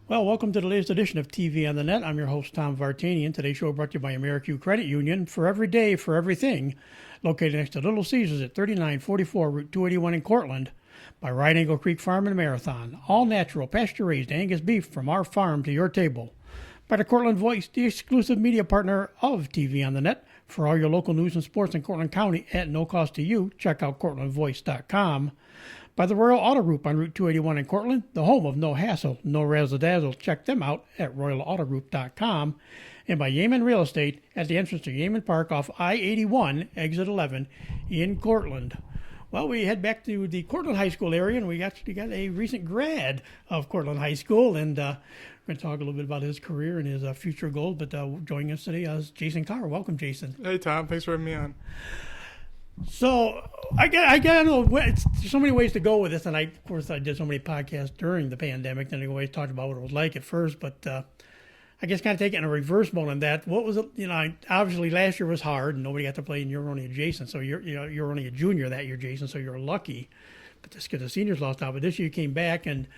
Well, welcome to the latest edition of TV on the Net. I'm your host, Tom Vartanian. Today's show brought to you by AmeriQ Credit Union. For every day, for everything. Located next to Little Caesars at 3944 Route 281 in Cortland. By Right Angle Creek Farm and Marathon. All natural, pasture-raised Angus beef from our farm to your table. By the Cortland Voice, the exclusive media partner of TV on the Net. For all your local news and sports in Cortland County at no cost to you, check out CortlandVoice.com. By the Royal Auto Group on Route 281 in Cortland, the home of no hassle, no razzle-dazzle. Check them out at RoyalAutoGroup.com. And by Yeaman Real Estate at the entrance to Yeaman Park off I-81, exit 11 in Cortland. Well, we head back to the Cortland High School area, and we actually got a recent grad of Cortland High School, and we're going to talk a little bit about his career and his future goals. But joining us today is Jason Carr. Welcome, Jason. Hey, Tom. Thanks for having me on. So I got to know, there's so many ways to go with this, and of course I did so many podcasts during the pandemic, and I always talked about what it was like at first, but I guess kind of taking a reverse mode on that. What was it? Obviously last year was hard, and nobody got to play, and you were only a Jason, so you're only a junior that year, Jason, so you're lucky. But this because the seniors lost out, but this year you came back, and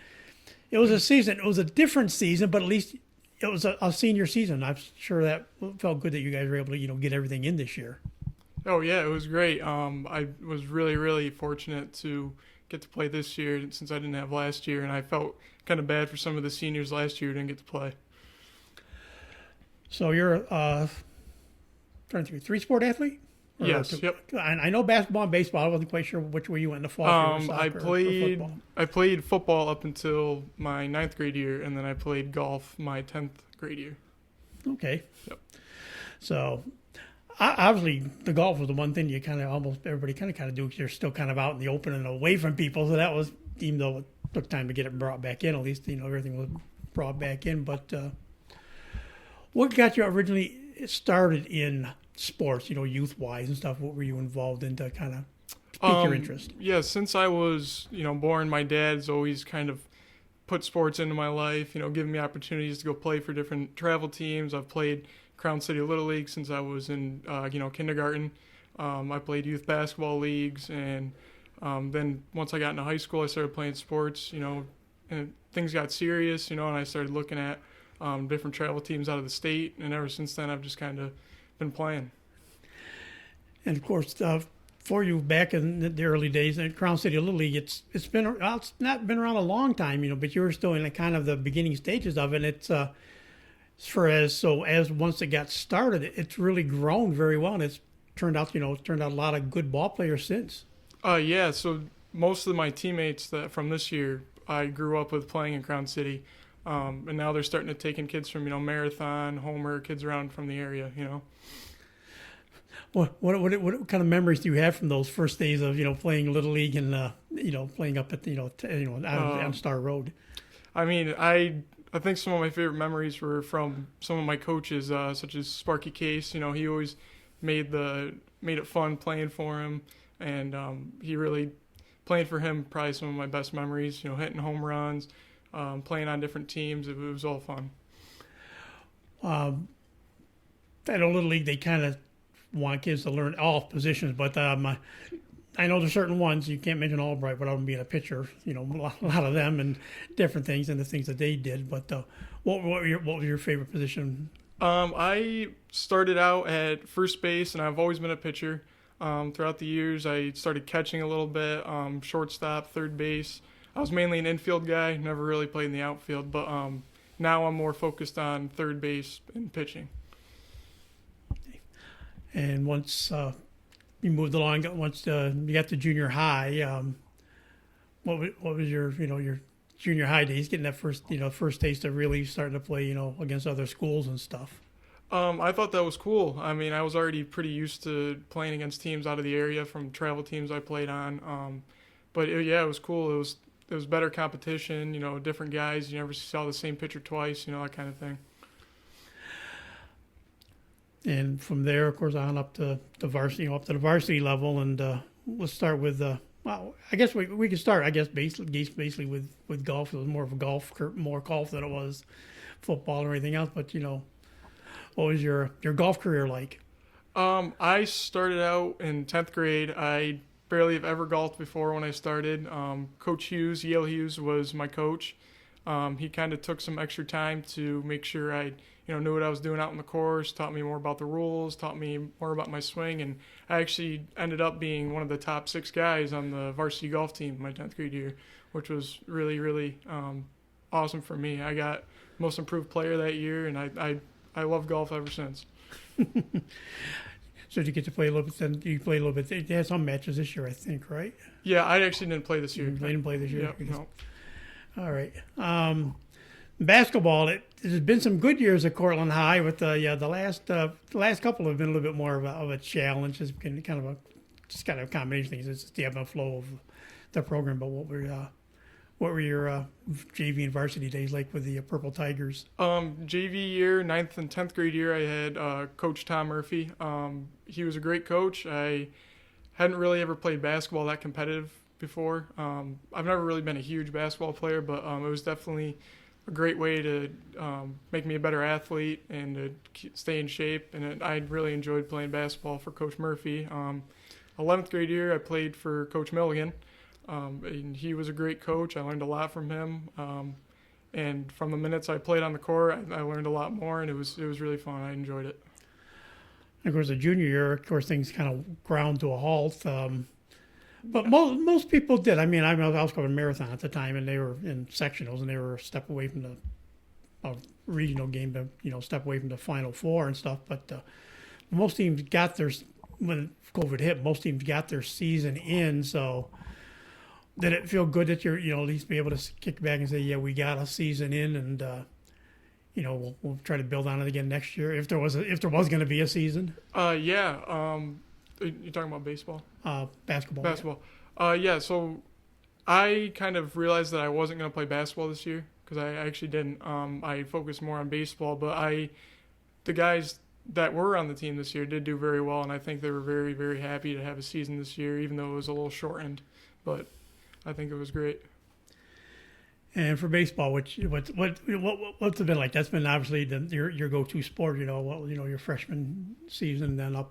it was a season. It was a different season, but at least it was a senior season. I'm sure that felt good that you guys were able to get everything in this year. Oh, yeah, it was great. I was really, really fortunate to get to play this year since I didn't have last year, and I felt kind of bad for some of the seniors last year who didn't get to play. So you're trying to be a three-sport athlete? Yes, yep. I know basketball and baseball. I wasn't quite sure which way you went in the fall. I played football up until my 9th grade year, and then I played golf my 10th grade year. Okay. Yep. So obviously the golf was the one thing you kind of everybody kind of do because you're still kind of out in the open and away from people. So that was, even though it took time to get it brought back in, at least everything was brought back in. But what got you originally started in sports, youth wise and stuff? What were you involved in to kind of pique your interest? Yeah, since I was born, my dad's always kind of put sports into my life. Giving me opportunities to go play for different travel teams. I've played Crown City Little League since I was in kindergarten. I played youth basketball leagues, and then once I got into high school, I started playing sports. And things got serious. And I started looking at different travel teams out of the state, and ever since then, I've just kind of been playing. And of course, for you back in the early days at Crown City Little League, it's not been around a long time, but you were still in kind of the beginning stages of it. It's as once it got started, it's really grown very well, and it's turned out a lot of good ball players since. Yeah. So most of my teammates from this year, I grew up with playing in Crown City, and now they're starting to take in kids from Marathon, Homer, kids around from the area. What kind of memories do you have from those first days of playing Little League and playing up at on Star Road? I mean, I think some of my favorite memories were from some of my coaches, such as Sparky Case. He always made it fun playing for him, and he really playing for him. Probably some of my best memories. Hitting home runs, playing on different teams. It was all fun. At a Little League, they kind of want kids to learn all positions, but I know there's certain ones, you can't mention Albright without them being a pitcher, a lot of them and different things and the things that they did. But what was your favorite position? I started out at first base, and I've always been a pitcher. Throughout the years, I started catching a little bit, shortstop, third base. I was mainly an infield guy, never really played in the outfield, but now I'm more focused on third base and pitching. And once you moved along, once you got to junior high, what was your junior high days? Getting that first taste of really starting to play against other schools and stuff. I thought that was cool. I mean, I was already pretty used to playing against teams out of the area from travel teams I played on. But it was cool. It was better competition. Different guys. You never saw the same pitcher twice. That kind of thing. And from there, of course, on up to the varsity level. And let's start with well, I guess we could start. I guess basically with golf. It was more golf than it was football or anything else. But what was your golf career like? I started out in 10th grade. I barely have ever golfed before when I started. Coach Hughes, Yale Hughes, was my coach. He kind of took some extra time to make sure I knew what I was doing out on the course, taught me more about the rules, taught me more about my swing, and I actually ended up being one of the top 6 guys on the varsity golf team my 10th grade year, which was really, really awesome for me. I got most improved player that year, and I love golf ever since. So did you get to play a little bit? Then you played a little bit. They had some matches this year, I think, right? Yeah, I actually didn't play this year. You didn't play this year? Yep, no. All right. Basketball, there's been some good years at Cortland High, but the last couple have been a little bit more of a challenge. It's been kind of a combination of things. It's the ebb and flow of the program. But what were your JV and varsity days like with the Purple Tigers? JV year, 9th and 10th grade year, I had Coach Tom Murphy. He was a great coach. I hadn't really ever played basketball that competitive before. I've never really been a huge basketball player, but it was definitely a great way to make me a better athlete and to stay in shape. And I really enjoyed playing basketball for Coach Murphy. 11th grade year, I played for Coach Milligan. And he was a great coach. I learned a lot from him. And from the minutes I played on the court, I learned a lot more, and it was really fun. I enjoyed it. And of course, the junior year, of course, things kind of ground to a halt. But most people did. I mean, I was covering marathon at the time, and they were in sectionals, and they were a step away from the regional game, to step away from the Final Four and stuff. But most teams got when COVID hit, most teams got their season in. So did it feel good that you're at least be able to kick back and say, yeah, we got a season in, and we'll try to build on it again next year if there was going to be a season? Yeah. You're talking about baseball? Basketball. Basketball. Yeah, so I kind of realized that I wasn't going to play basketball this year because I actually didn't. I focused more on baseball, but the guys that were on the team this year did do very well, and I think they were very, very happy to have a season this year, even though it was a little shortened. But I think it was great. And for baseball, what's it been like? That's been obviously your go-to sport. Your freshman season, then up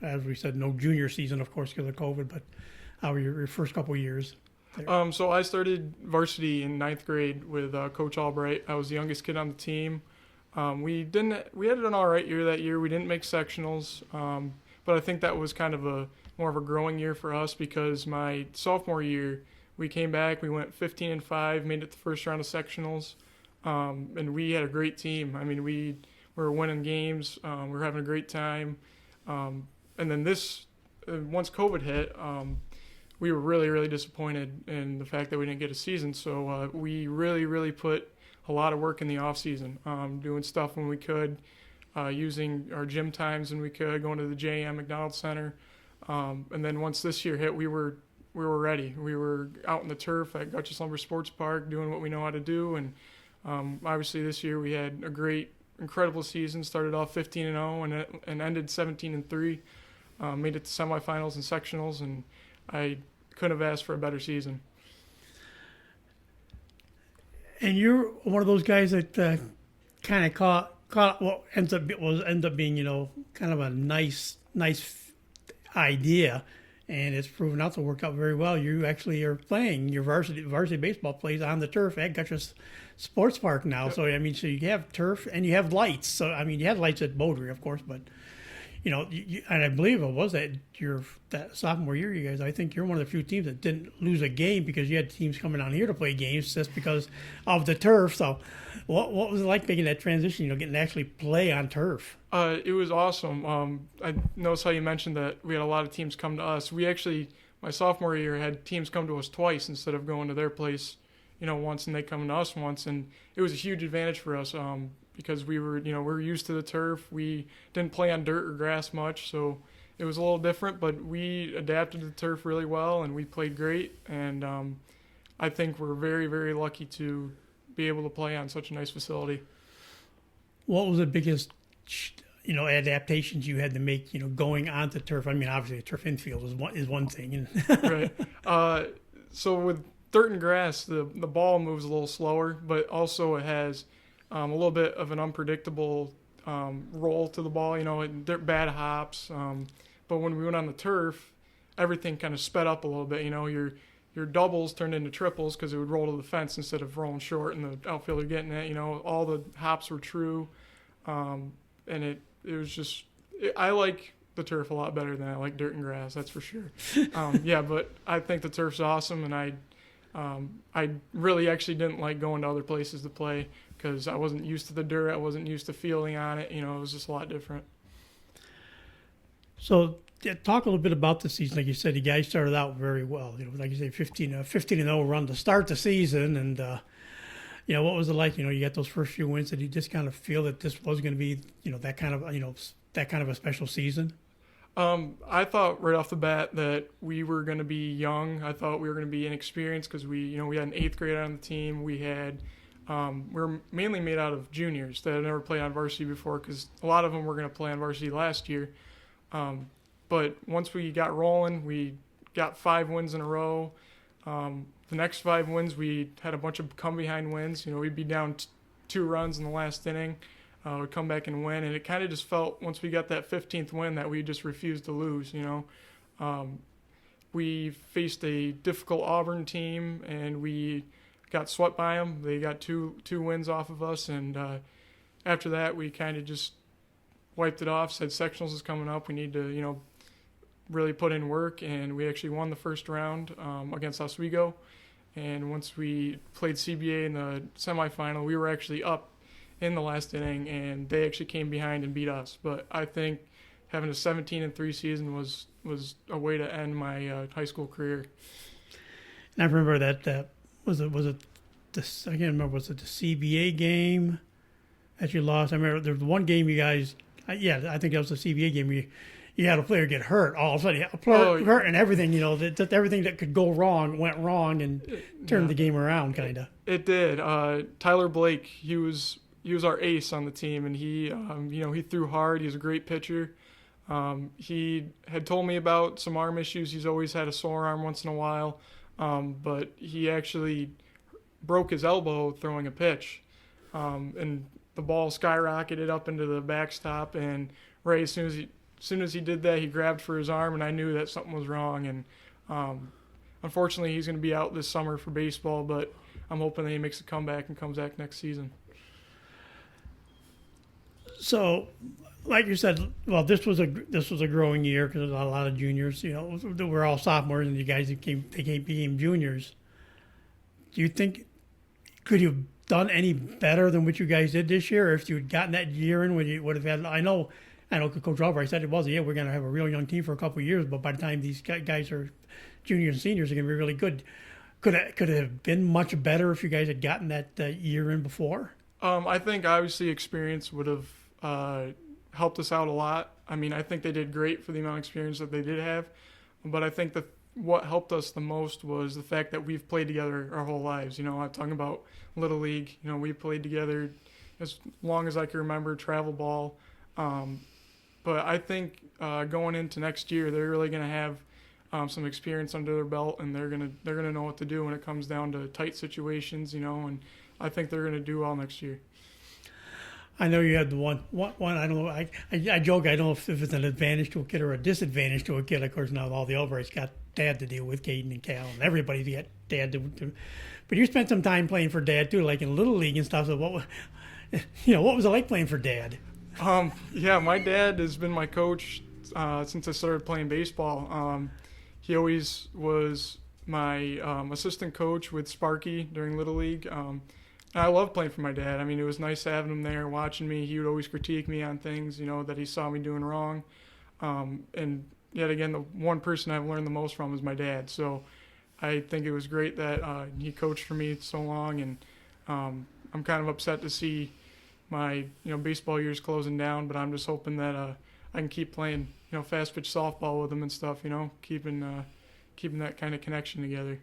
as we said, no junior season, of course, because of COVID. But how were your first couple of years there? So I started varsity in 9th grade with Coach Albright. I was the youngest kid on the team. We had an all right year that year. We didn't make sectionals, but I think that was kind of more of a growing year for us because my sophomore year, we came back, we went 15-5, made it the first round of sectionals, and we had a great team. I mean, we were winning games, we were having a great time, and then once COVID hit, we were really, really disappointed in the fact that we didn't get a season. So we really, really put a lot of work in the off season, doing stuff when we could, using our gym times when we could, going to the JM McDonald Center, and then once this year hit, we were ready. We were out in the turf at Gutchess Lumber Sports Park doing what we know how to do. And obviously this year we had a great, incredible season. Started off 15-0 and ended 17-3. Made it to semifinals and sectionals, and I couldn't have asked for a better season. And you're one of those guys that kind of caught what ends up being kind of a nice idea. And it's proven out to work out very well. You actually are playing your varsity baseball plays on the turf at Gutchess Sports Park now. Yep. So I mean, so you have turf and you have lights. So I mean, you had lights at Beaudry, of course, but and I believe it was that sophomore year, you guys. I think you're one of the few teams that didn't lose a game because you had teams coming down here to play games just because of the turf. So, what was it like making that transition? Getting to actually play on turf. It was awesome. I noticed how you mentioned that we had a lot of teams come to us. We actually, my sophomore year, had teams come to us twice instead of going to their place, once, and they come to us once, and it was a huge advantage for us. Because we were used to the turf. We didn't play on dirt or grass much, so it was a little different, but we adapted to the turf really well, and we played great. And I think we're very, very lucky to be able to play on such a nice facility. What was the biggest, adaptations you had to make, going onto turf? I mean, obviously, a turf infield is one thing. Right. So with dirt and grass, the ball moves a little slower, but also it has a little bit of an unpredictable roll to the ball, they're bad hops. But when we went on the turf, everything kind of sped up a little bit. your doubles turned into triples because it would roll to the fence instead of rolling short and the outfielder getting it. You know, all the hops were true, and it was just I like the turf a lot better than I like dirt and grass. That's for sure. Yeah, but I think the turf's awesome, and I really actually didn't like going to other places to play because I wasn't used to the dirt. I wasn't used to feeling on it. You know, it was just a lot different. So talk a little bit about the season. Like you said, you guys started out very well. You know, like you say, 15-0 run to start the season, and you know, what was it like? You know, you got those first few wins. Did you just kind of feel that this was going to be, you know, that kind of a special season? I thought right off the bat that we were going to be young. I thought we were going to be inexperienced because we had an 8th grader on the team. We were mainly made out of juniors that had never played on varsity before because a lot of them were going to play on varsity last year. But once we got rolling, we got 5 wins in a row. The next 5 wins, we had a bunch of come-behind wins. You know, we'd be down 2 runs in the last inning. We'd come back and win, and it kind of just felt, once we got that 15th win, that we just refused to lose, you know. We faced a difficult Auburn team, and we got swept by them. They got two wins off of us, and after that, we kind of just wiped it off, said sectionals is coming up. We need to, you know, really put in work, and we actually won the first round against Oswego. And once we played CBA in the semifinal, we were actually up in the last inning, and they actually came behind and beat us. But I think having a 17-3 season was a way to end my high school career. And I remember that was it this, I can't remember, was it the CBA game that you lost? I remember there was one game you guys, I think that was the CBA game. You had a player get hurt all of a sudden. A player hurt and everything, you know, that everything that could go wrong went wrong and turned the game around, kind of. It did. Tyler Blake, he was our ace on the team, and he threw hard. He was a great pitcher. He had told me about some arm issues. He's always had a sore arm once in a while, but he actually broke his elbow throwing a pitch, and the ball skyrocketed up into the backstop. And right as soon as he did that, he grabbed for his arm, and I knew that something was wrong. And unfortunately, he's going to be out this summer for baseball, but I'm hoping that he makes a comeback and comes back next season. So, like you said, well, this was a growing year because a lot of juniors, you know, we're all sophomores, and you guys became juniors. Do you think could you have done any better than what you guys did this year, or if you had gotten that year in when you would have had? I know, Coach Albright said it was, we're going to have a real young team for a couple of years, but by the time these guys are juniors and seniors, they're going to be really good. Could it have been much better if you guys had gotten that year in before? I think obviously experience would have helped us out a lot. I mean, I think they did great for the amount of experience that they did have, but I think that what helped us the most was the fact that we've played together our whole lives. You know, I'm talking about Little League. You know, we played together as long as I can remember, travel ball. But I think going into next year, they're really going to have some experience under their belt, and they're gonna know what to do when it comes down to tight situations. You know, and I think they're going to do well next year. I know you had the one. I don't know. I joke. I don't know if it's an advantage to a kid or a disadvantage to a kid. Of course, now all the Albrights got Dad to deal with, Caden and Cal, and everybody's got Dad to. But you spent some time playing for Dad too, like in Little League and stuff. So what was it like playing for Dad? Yeah, my dad has been my coach since I started playing baseball. He always was my assistant coach with Sparky during Little League. I love playing for my dad. I mean, it was nice having him there watching me. He would always critique me on things, you know, that he saw me doing wrong. And yet again, the one person I've learned the most from is my dad. So I think it was great that he coached for me so long. And I'm kind of upset to see my baseball years closing down, but I'm just hoping that I can keep playing fast pitch softball with him and stuff. Keeping that kind of connection together.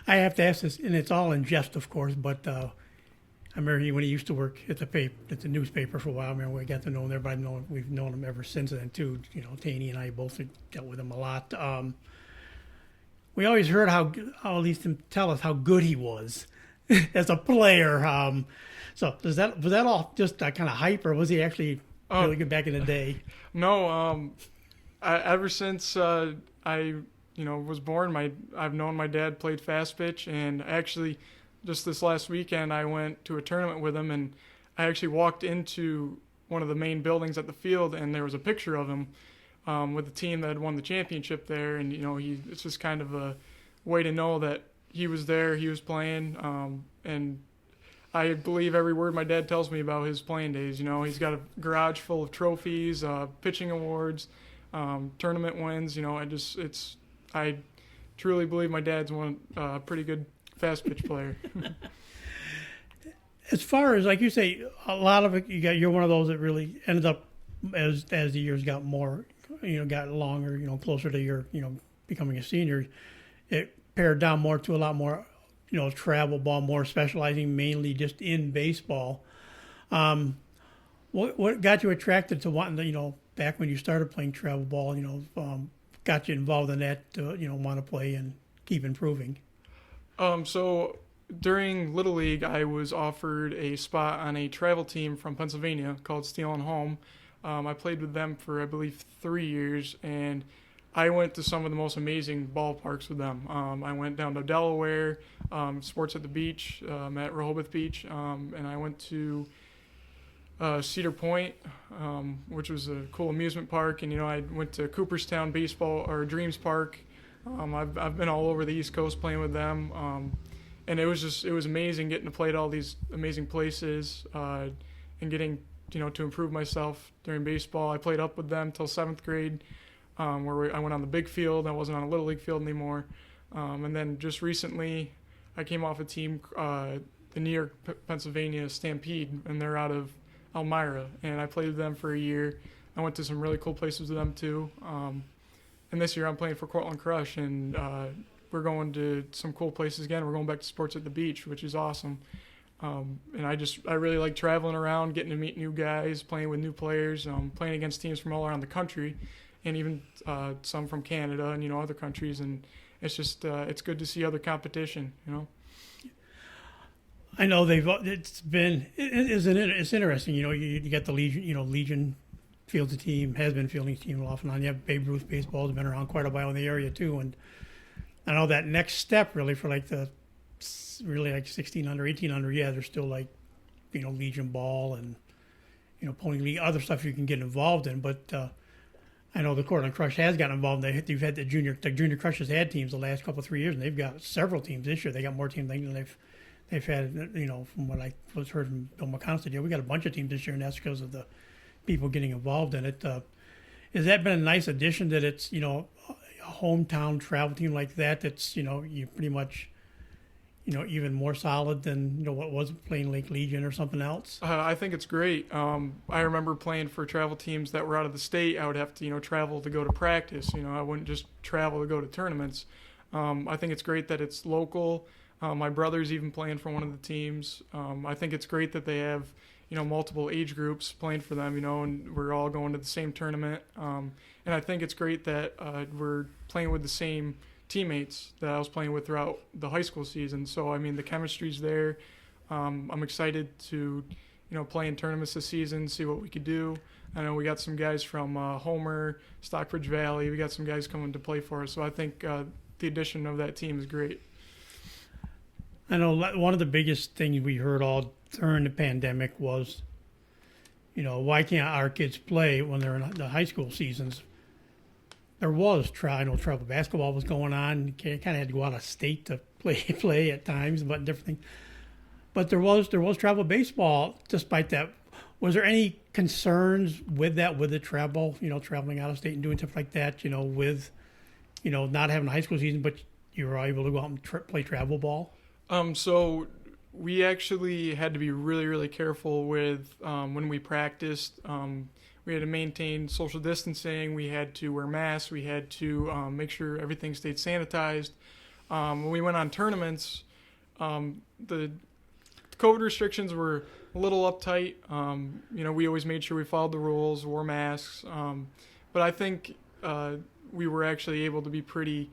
I have to ask this, and it's all in jest, of course, but I remember when he used to work at the newspaper for a while. I remember we got to know him there, but we've known him ever since then too. Taney and I both dealt with him a lot. We always heard how at least him tell us how good he was as a player. So was that all just kind of hype, or was he actually really good back in the day? No, ever since I was born, I've known my dad played fast pitch, and actually, just this last weekend, I went to a tournament with him, and I actually walked into one of the main buildings at the field, and there was a picture of him with the team that had won the championship there, and it's just kind of a way to know that he was there, he was playing, and I believe every word my dad tells me about his playing days. He's got a garage full of trophies, pitching awards, tournament wins. I truly believe my dad's a pretty good fast pitch player. As far as, like you say, a lot of it, you're one of those that really ended up as the years got more, got longer, closer to your, becoming a senior, it pared down more to a lot more, travel ball, more specializing mainly just in baseball. What got you attracted to wanting to, back when you started playing travel ball, got you involved in that to, want to play and keep improving? So during Little League, I was offered a spot on a travel team from Pennsylvania called Steel and Home. I played with them for, I believe, 3 years, and I went to some of the most amazing ballparks with them. I went down to Delaware, Sports at the Beach, at Rehoboth Beach, and I went to Cedar Point, which was a cool amusement park, and I went to Cooperstown Baseball or Dreams Park. I've been all over the East Coast playing with them, and it was amazing getting to play at all these amazing places and getting to improve myself during baseball. I played up with them till 7th grade. Where I went on the big field. I wasn't on a Little League field anymore. And then just recently, I came off a team, the New York, Pennsylvania Stampede, and they're out of Elmira. And I played with them for a year. I went to some really cool places with them too. And this year I'm playing for Cortland Crush, and we're going to some cool places again. We're going back to Sports at the Beach, which is awesome. And I really like traveling around, getting to meet new guys, playing with new players, playing against teams from all around the country, and even some from Canada and other countries, and it's just it's good to see other competition. I know it's interesting. You get the Legion fields a team, has been fielding a team off and on. You have Babe Ruth baseball has been around quite a while in the area too, and I know that next step really for like 16 under, 18 under. Yeah, there's still like Legion ball and Pony League, other stuff you can get involved in, but. I know the Cortland Crush has gotten involved. They've had the junior Crushes had teams the last couple of 3 years, and they've got several teams this year. They got more teams than they've had. From what I was heard from Bill McConnell said, we got a bunch of teams this year, and that's because of the people getting involved in it. Has that been a nice addition that it's a hometown travel team like that? That's you pretty much even more solid than what was playing Lake Legion or something else? I think it's great. I remember playing for travel teams that were out of the state. I would have to travel to go to practice. I wouldn't just travel to go to tournaments. I think it's great that it's local. My brother's even playing for one of the teams. I think it's great that they have multiple age groups playing for them. And we're all going to the same tournament. And I think it's great that we're playing with the same teammates that I was playing with throughout the high school season. So the chemistry's there. I'm excited to play in tournaments this season, see what we could do. I know we got some guys from Homer, Stockbridge Valley. We got some guys coming to play for us. So I think the addition of that team is great. I know one of the biggest things we heard all during the pandemic was, why can't our kids play when they're in the high school seasons? There was travel basketball was going on. You kind of had to go out of state to play at times, but different things. But there was travel baseball. Despite that, was there any concerns with that, with the travel? Traveling out of state and doing stuff like that. With not having a high school season, but you were able to go out and play travel ball. So we actually had to be really, really careful with when we practiced. We had to maintain social distancing. We had to wear masks. We had to make sure everything stayed sanitized. When we went on tournaments, the COVID restrictions were a little uptight. We always made sure we followed the rules, wore masks. But I think we were actually able to be pretty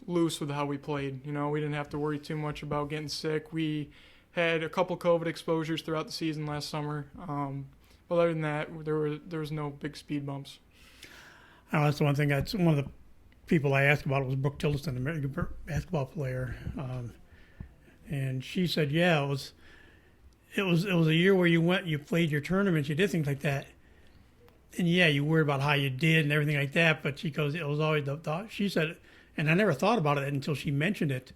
loose with how we played. We didn't have to worry too much about getting sick. We had a couple COVID exposures throughout the season last summer. But other than that, there was no big speed bumps. I know that's the one thing. That's one of the people I asked about it was Brooke Tillotson, an American basketball player, and she said, yeah, it was a year where you played your tournaments, you did things like that, and yeah, you worried about how you did and everything like that. But she goes, it was always the thought. She said, and I never thought about it until she mentioned it,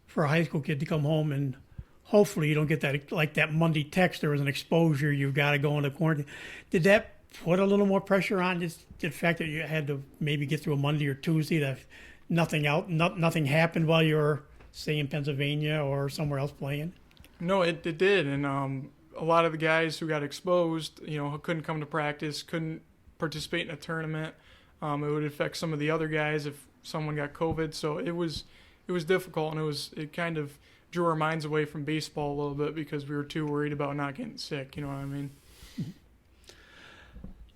for a high school kid to come home and hopefully you don't get that, like that Monday text, there was an exposure, you've got to go into quarantine. Did that put a little more pressure on just the fact that you had to maybe get through a Monday or Tuesday, that nothing happened while you were, say, in Pennsylvania or somewhere else playing? No, it did, and a lot of the guys who got exposed, couldn't come to practice, couldn't participate in a tournament. It would affect some of the other guys if someone got COVID. So it was difficult, and it kind of drew our minds away from baseball a little bit because we were too worried about not getting sick. You know what I mean?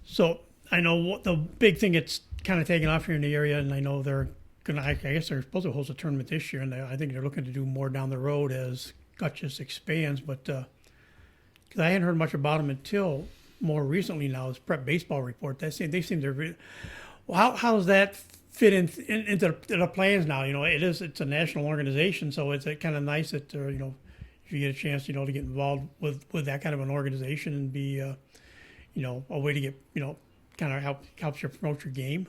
So I know the big thing it's kind of taken off here in the area, and I know they're gonna. I guess they're supposed to host a tournament this year, and I think they're looking to do more down the road as Gutches expands. But because I hadn't heard much about them until more recently now, is Prep Baseball Report. They seem to really. Well, how does that fit into the plans now? It's a national organization, so it's kind of nice that if you get a chance, to get involved with that kind of an organization and be a way to get kind of helps you promote your game.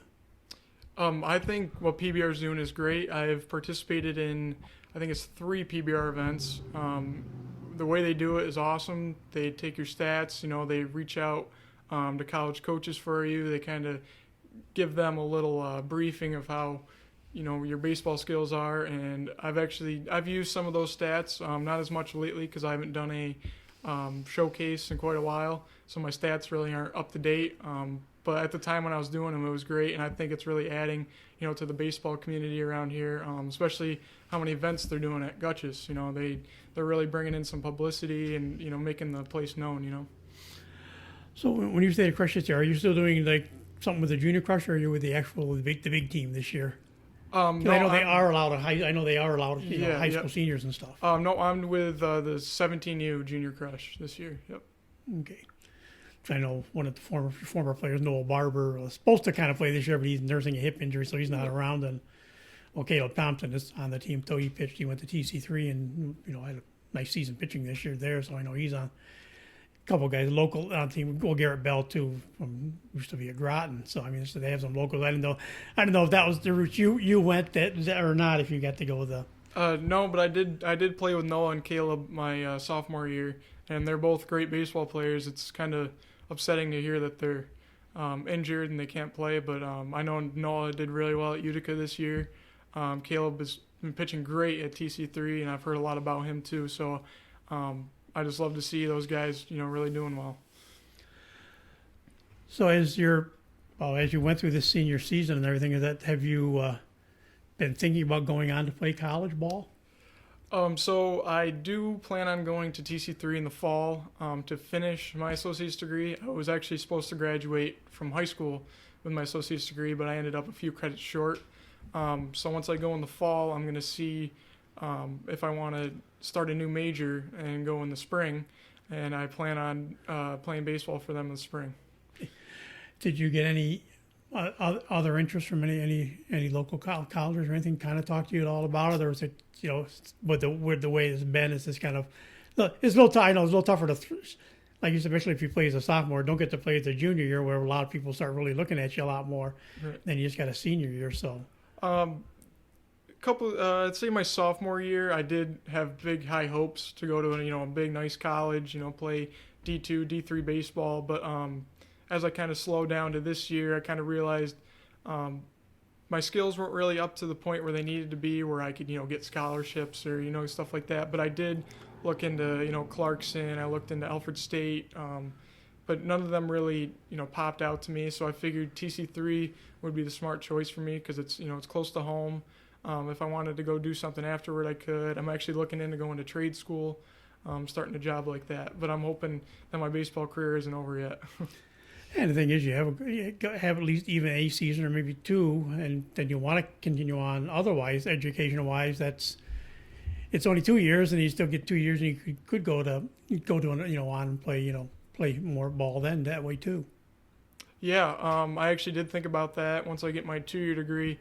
I think what PBR is doing is great. I've participated in, I think it's 3 PBR events. The way they do it is awesome. They take your stats, they reach out to college coaches for you. They kind of give them a little briefing of how your baseball skills are, and I've used some of those stats, not as much lately because I haven't done a showcase in quite a while, so my stats really aren't up to date, but at the time when I was doing them, it was great, and I think it's really adding to the baseball community around here, especially how many events they're doing at Gutches. They're really bringing in some publicity and making the place known. So when you say the Crush this year, are you still doing like something with the Junior Crush, or are you with the big team this year? No, I know they are allowed high school Yep. seniors and stuff. No, I'm with the 17U Junior Crush this year. Yep. Okay. I know one of the former players, Noel Barber, was supposed to kind of play this year, but he's nursing a hip injury, so he's not around. And Caleb Thompson is on the team. Though he pitched, he went to TC3 and had a nice season pitching this year there. So I know he's on. A couple of guys local on the team. Well, Garrett Bell too, used to be at Groton. So I mean, so they have some locals. I don't know if that was the route you went that or not. If you got to go with the. No, but I did play with Noah and Caleb my sophomore year, and they're both great baseball players. It's kind of upsetting to hear that they're injured and they can't play, but I know Noah did really well at Utica this year. Caleb has been pitching great at TC3, and I've heard a lot about him too. So I just love to see those guys, really doing well. So as you went through this senior season and everything, have you been thinking about going on to play college ball? So I do plan on going to TC3 in the fall to finish my associate's degree. I was actually supposed to graduate from high school with my associate's degree, but I ended up a few credits short. So once I go in the fall, I'm going to see if I want to start a new major and go in the spring, and I plan on playing baseball for them in the spring. Did you get any other interest from any local colleges or anything? Kind of talk to you at all about it, or was it with the way it's been? It's just kind of it's a little tough. I know it's a little tougher to like you said, especially if you play as a sophomore, don't get to play as a junior year, where a lot of people start really looking at you a lot more than you just got a senior year. So. I'd say my sophomore year, I did have big high hopes to go to a big nice college, play D2, D3 baseball. But as I kind of slowed down to this year, I kind of realized my skills weren't really up to the point where they needed to be, where I could get scholarships or stuff like that. But I did look into Clarkson, I looked into Alfred State, but none of them really popped out to me. So I figured TC3 would be the smart choice for me because it's it's close to home. If I wanted to go do something afterward, I could. I'm actually looking into going to trade school, starting a job like that. But I'm hoping that my baseball career isn't over yet. And the thing is, you have at least even a season or maybe two, and then you want to continue on. Otherwise, educational-wise, it's only 2 years, and you still get 2 years, and you could go to on and play more ball then that way too. Yeah, I actually did think about that. Once I get my 2-year degree,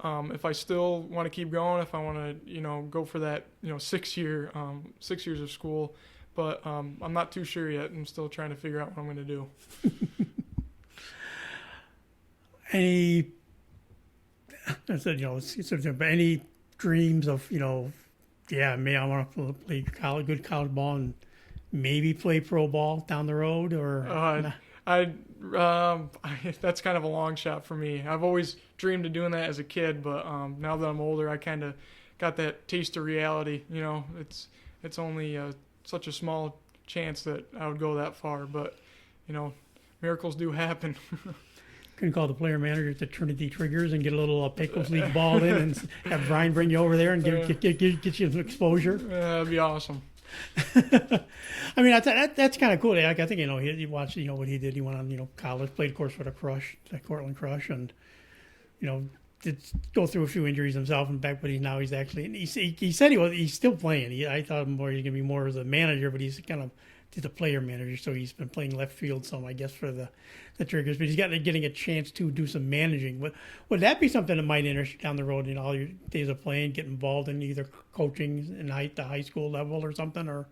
If I still want to keep going, if I want to, go for that, 6 years of school. But I'm not too sure yet. I'm still trying to figure out what I'm going to do. Any, I said, but any dreams of, maybe I want to play good college ball and maybe play pro ball down the road, or that's kind of a long shot for me. I've always dreamed of doing that as a kid, but now that I'm older, I kind of got that taste of reality. It's only such a small chance that I would go that far, but miracles do happen. Can call the player manager at the Trinity Triggers and get a little Pecos League ball in, and have Brian bring you over there and get you some exposure. That'd be awesome. I mean, that's kind of cool. I think he watched what he did. He went on college, played of course for the Cortland Crush, and did go through a few injuries himself and back, but he's actually. He said he's still playing. I thought more he's gonna be more as a manager, but he's kind of the player manager, so he's been playing left field some, I guess, for the Triggers. But he's getting a chance to do some managing. Would that be something that might interest you down the road? All your days of playing, get involved in either coaching in the high school level or something, or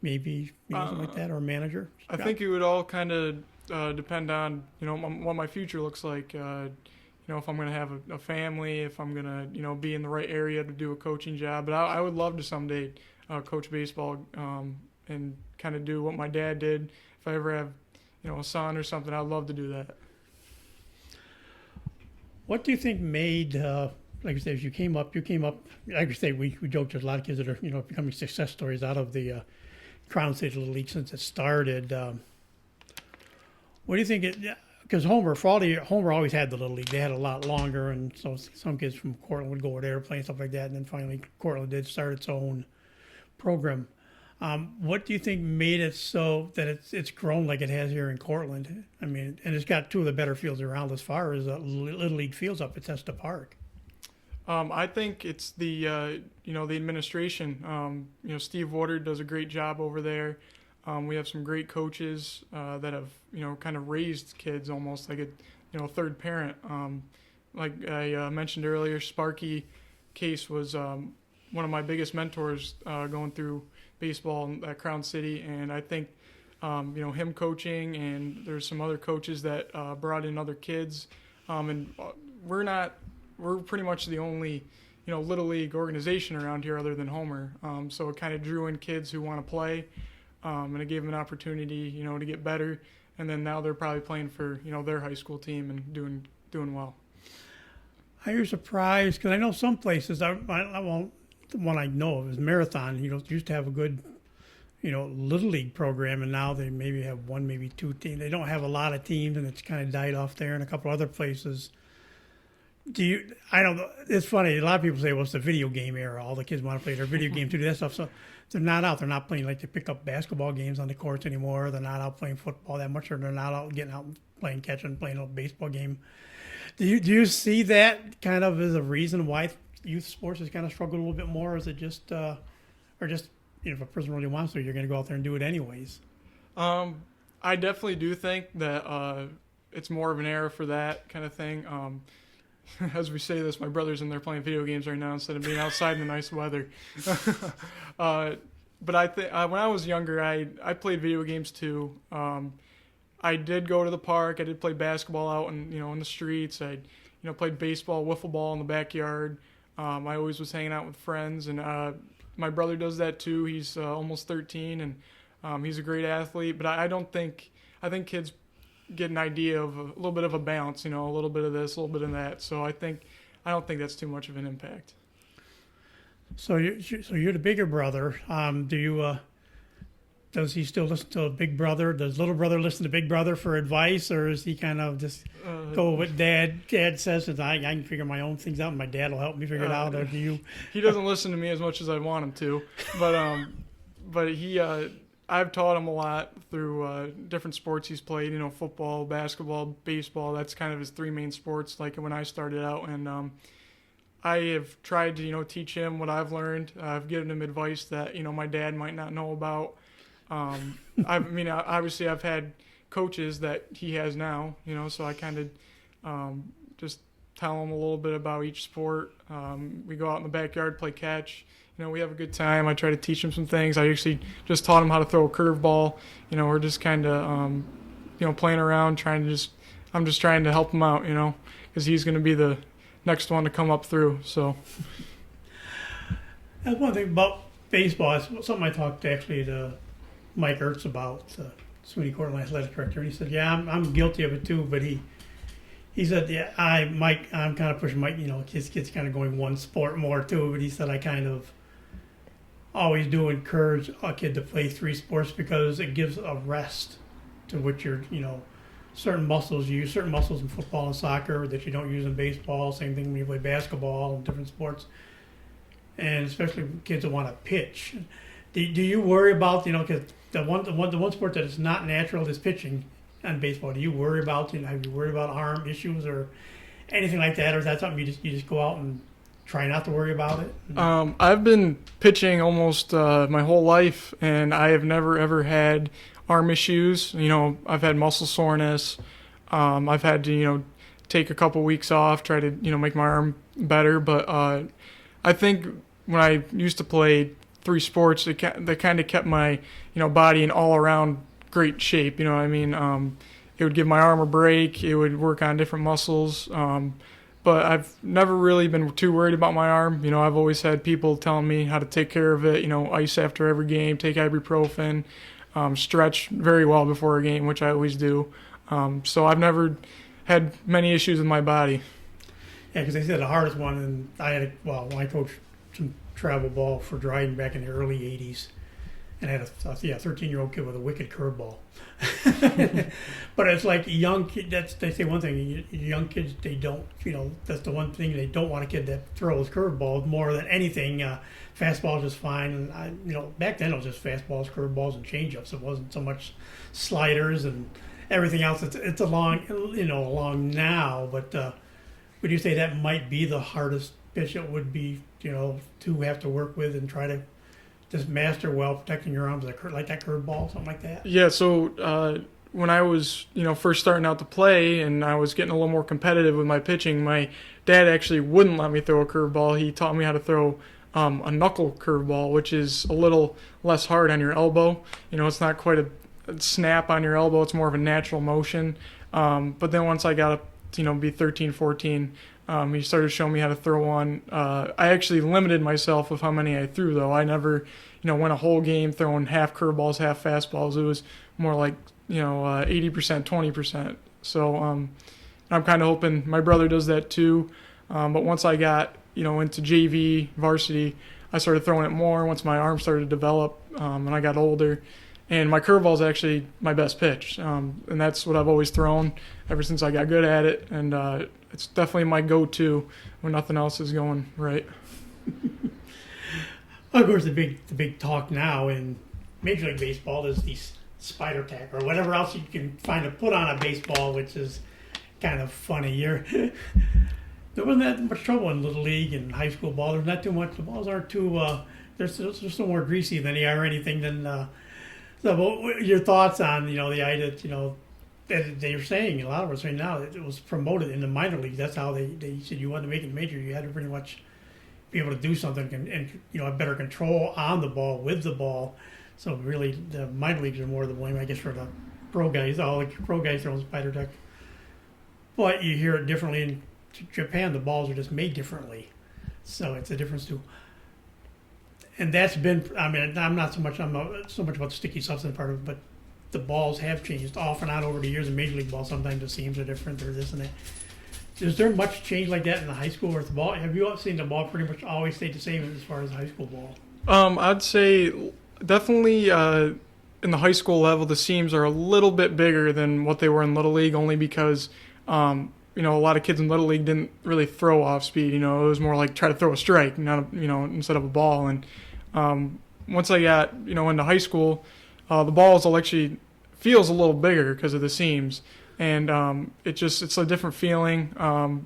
maybe something like that, or a manager. I think it would all kind of depend on what my future looks like. If I'm going to have a family, if I'm going to be in the right area to do a coaching job. But I would love to someday coach baseball and kind of do what my dad did. If I ever have a son or something, I'd love to do that. What do you think made like I said, as you came up, like I say, we joked there's a lot of kids that are becoming success stories out of the Crown State Little League since it started. What do you think because Homer always had the Little League. They had a lot longer, and so some kids from Cortland would go over there playing stuff like that, and then finally Cortland did start its own program. What do you think made it so that it's grown like it has here in Cortland? I mean, and it's got two of the better fields around as far as Little League fields up at Testa Park. I think it's the the administration. Steve Woodard does a great job over there. We have some great coaches that have kind of raised kids almost like a third parent. Like I mentioned earlier, Sparky Case was one of my biggest mentors going through baseball at Crown City, and I think him coaching, and there's some other coaches that brought in other kids, and we're pretty much the only Little League organization around here other than Homer, so it kind of drew in kids who want to play, and it gave them an opportunity to get better, and then now they're probably playing for their high school team and doing well. Are you surprised? Because I know some places I won't. The one I know of is Marathon. Used to have a good, Little League program, and now they maybe have one, maybe two teams. They don't have a lot of teams, and it's kind of died off there. And a couple other places. I don't know. It's funny. A lot of people say, well, it's the video game era. All the kids want to play their video game to do that stuff. So they're not out. They're not playing like they pick up basketball games on the courts anymore. They're not out playing football that much, or they're not out getting out and playing catch and playing a baseball game. Do you see that kind of as a reason why youth sports has kind of struggled a little bit more? Or is it just, or just, if a person really wants to, you're going to go out there and do it anyways? I definitely do think that it's more of an era for that kind of thing. As we say this, my brother's in there playing video games right now instead of being outside in the nice weather. But I think when I was younger, I played video games too. I did go to the park. I did play basketball out in the streets. I played baseball, wiffle ball in the backyard. I always was hanging out with friends, and my brother does that too. He's almost 13, and he's a great athlete. But I think kids get an idea of a little bit of a balance, a little bit of this, a little bit of that. So I don't think that's too much of an impact. So you're the bigger brother. Does he still listen to Big Brother? Does little brother listen to Big Brother for advice, or is he kind of just go with what Dad says? And I can figure my own things out, and my dad will help me figure it out. Or do you? He doesn't listen to me as much as I want him to, but he. I've taught him a lot through different sports he's played. Football, basketball, baseball. That's kind of his three main sports. Like when I started out, and I have tried to teach him what I've learned. I've given him advice that my dad might not know about. Obviously I've had coaches that he has now, so I kind of just tell him a little bit about each sport. We go out in the backyard, play catch. We have a good time. I try to teach him some things. I actually just taught him how to throw a curveball. We're just kind of, playing around, I'm just trying to help him out, because he's going to be the next one to come up through. So that's one thing about baseball. It's something I talked actually to Mike Ertz about, SUNY Cortland athletic director. And he said, "Yeah, I'm guilty of it too." But he said, "Yeah, I'm kind of pushing Mike. Kids kind of going one sport more too." But he said, "I kind of always do encourage a kid to play 3 sports because it gives a rest to what you're, certain muscles you use, certain muscles in football and soccer that you don't use in baseball. Same thing when you play basketball and different sports, and especially kids that want to pitch. Do you worry about, because the one sport that is not natural is pitching on baseball. Do you worry about, have you worried about arm issues or anything like that, or is that something you just go out and try not to worry about it? I've been pitching almost my whole life, and I have never ever had arm issues. I've had muscle soreness. I've had to take a couple weeks off, try to make my arm better. But I think when I used to play 3 sports, they kind of kept my body in all around great shape. It would give my arm a break. It would work on different muscles. But I've never really been too worried about my arm. I've always had people telling me how to take care of it. Ice after every game, take ibuprofen, stretch very well before a game, which I always do. So I've never had many issues with my body. Yeah, because they said the hardest one, and when I coached some travel ball for Dryden back in the early 80s, and I had a 13-year-old kid with a wicked curveball. But it's like young kid. They say one thing. Young kids, they don't. That's the one thing they don't want a kid that throws curveballs more than anything. Fastball's just fine. And back then it was just fastballs, curveballs, and changeups. It wasn't so much sliders and everything else. It's along now. But would you say that might be the hardest pitch? It would be to have to work with and try to just master well protecting your arms like that curveball, something like that? Yeah, so when I was, first starting out to play and I was getting a little more competitive with my pitching, my dad actually wouldn't let me throw a curveball. He taught me how to throw a knuckle curveball, which is a little less hard on your elbow. It's not quite a snap on your elbow. It's more of a natural motion. But then once I got up to, be 13, 14, he started showing me how to throw one. I actually limited myself of how many I threw, though. I never, went a whole game throwing half curveballs, half fastballs. It was more like, 80%, 20%. So I'm kind of hoping my brother does that too. But once I got, into JV, varsity, I started throwing it more once my arm started to develop and I got older. And my curveball is actually my best pitch. And that's what I've always thrown ever since I got good at it. And it's definitely my go-to when nothing else is going right. Of course, the big talk now in Major League Baseball is the spider tack or whatever else you can find to put on a baseball, which is kind of funny. There wasn't that much trouble in Little League and high school ball. There's not too much. The balls aren't too. They're still more greasy than they are anything than. So, what your thoughts on the idea that they're saying, a lot of us right now, that it was promoted in the minor leagues. That's how they said you wanted to make it major. You had to pretty much be able to do something and have better control on the ball with the ball. So really, the minor leagues are more to blame, I guess, for the pro guys. All the pro guys throw spider tack, but you hear it differently in Japan. The balls are just made differently, so it's a difference too. And that's been. I mean, I'm not so much about the sticky substance part of it, but the balls have changed off and on over the years in Major League Ball. Sometimes the seams are different or this and that. Is there much change like that in the high school or the ball? Have you seen the ball pretty much always stayed the same as far as high school ball? I'd say definitely in the high school level, the seams are a little bit bigger than what they were in Little League, only because a lot of kids in Little League didn't really throw off speed. It was more like try to throw a strike, not instead of a ball. And once I got into high school, the ball actually feels a little bigger because of the seams, and it's a different feeling.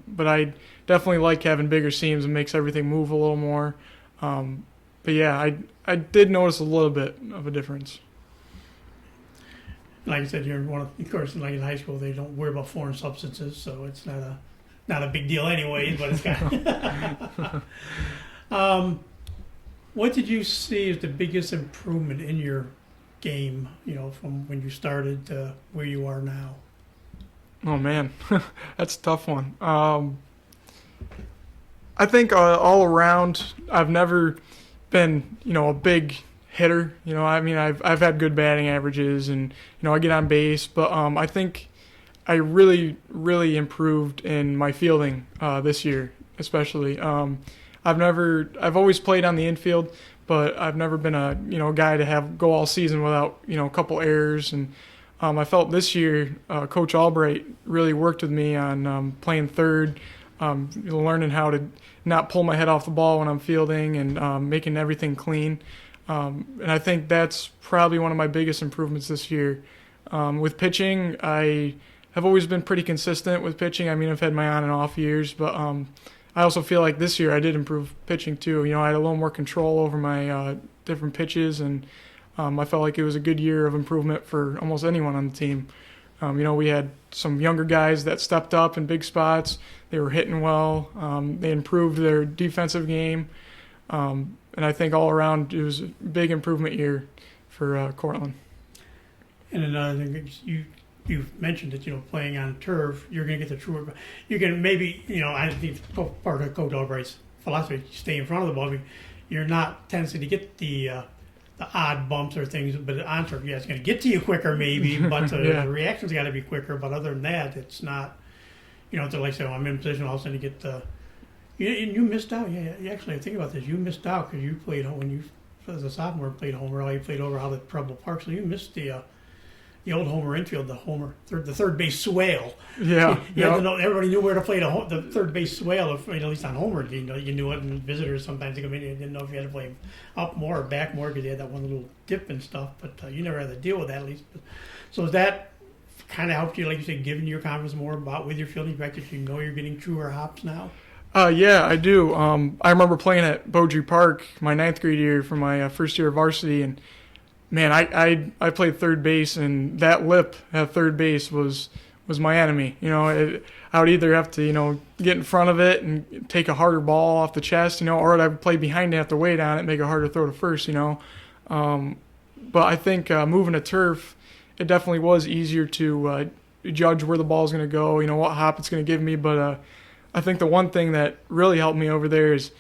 But I definitely like having bigger seams. It makes everything move a little more. But yeah, I did notice a little bit of a difference. Like I said, of course, like in high school, they don't worry about foreign substances, so it's not not a big deal anyways, but it's kind of. What did you see as the biggest improvement in your game, from when you started to where you are now? Oh man, that's a tough one. I think all around, I've never been, a big hitter. I mean, I've had good batting averages, and I get on base, but I think I really, really improved in my fielding this year, especially. I've always played on the infield, but I've never been a guy to go all season without a couple errors. And I felt this year Coach Albright really worked with me on playing third, learning how to not pull my head off the ball when I'm fielding, and making everything clean. And I think that's probably one of my biggest improvements this year. With pitching, I have always been pretty consistent with pitching. I mean, I've had my on and off years, but I also feel like this year I did improve pitching too. I had a little more control over my different pitches, and I felt like it was a good year of improvement for almost anyone on the team. We had some younger guys that stepped up in big spots. They were hitting well. They improved their defensive game. And I think all around it was a big improvement year for Cortland. And another thing, you mentioned that, playing on turf, you're going to get the truer. You can maybe, I think part of Coach Albright's philosophy, stay in front of the ball. You're not tendency to get the odd bumps or things, but on turf, it's going to get to you quicker maybe, but the reaction's got to be quicker. But other than that, it's not, to like say, I'm in position, all of a sudden you get the. You missed out. Yeah, you actually think about this. You missed out because you played when you, as a sophomore, played Homer. You played over out at Preble Park, so you missed the old Homer infield, the third base swale. Yeah, you had to know, everybody knew where to play the third base swale. At least on Homer, you knew it. And visitors sometimes they come in, you didn't know if you had to play up more or back more because you had that one little dip and stuff. But you never had to deal with that at least. So that kind of helped you, like you said, giving your confidence more about with your fielding, fact that you're getting truer hops now. Yeah, I do. I remember playing at Beaudry Park my ninth grade year for my first year of varsity, and man, I played third base, and that lip at third base was my enemy. I would either have to get in front of it and take a harder ball off the chest, or I'd play behind it, have to wait on it, make it harder to throw to first. But I think moving to turf, it definitely was easier to judge where the ball is going to go, what hop it's going to give me, but. I think the one thing that really helped me over there is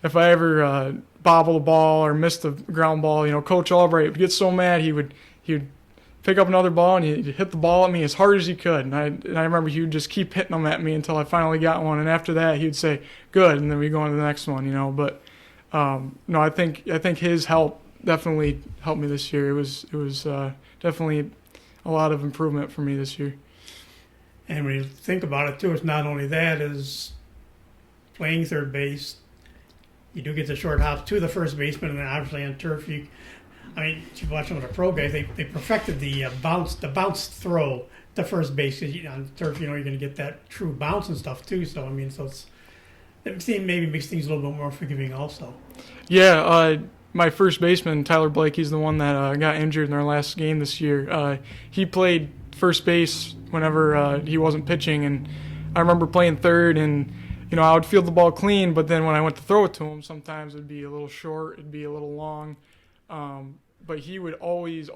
if I ever bobble the ball or miss the ground ball, Coach Albright would get so mad he would pick up another ball and he'd hit the ball at me as hard as he could. And I remember he would just keep hitting them at me until I finally got one. And after that, he'd say, "Good," and then we go on to the next one, But no, I think his help definitely helped me this year. It was definitely a lot of improvement for me this year. And when you think about it, too, it's not only that, is playing third base, you do get the short hops to the first baseman, and then obviously on turf, if you watch some of the pro guys, they perfected the bounce throw to first base. Because on turf, you're going to get that true bounce and stuff, too. So, it maybe makes things a little bit more forgiving also. Yeah, my first baseman, Tyler Blake, he's the one that got injured in our last game this year. He played first base whenever he wasn't pitching, and I remember playing third, and I would field the ball clean, but then when I went to throw it to him, sometimes it'd be a little short, it'd be a little long, but he would always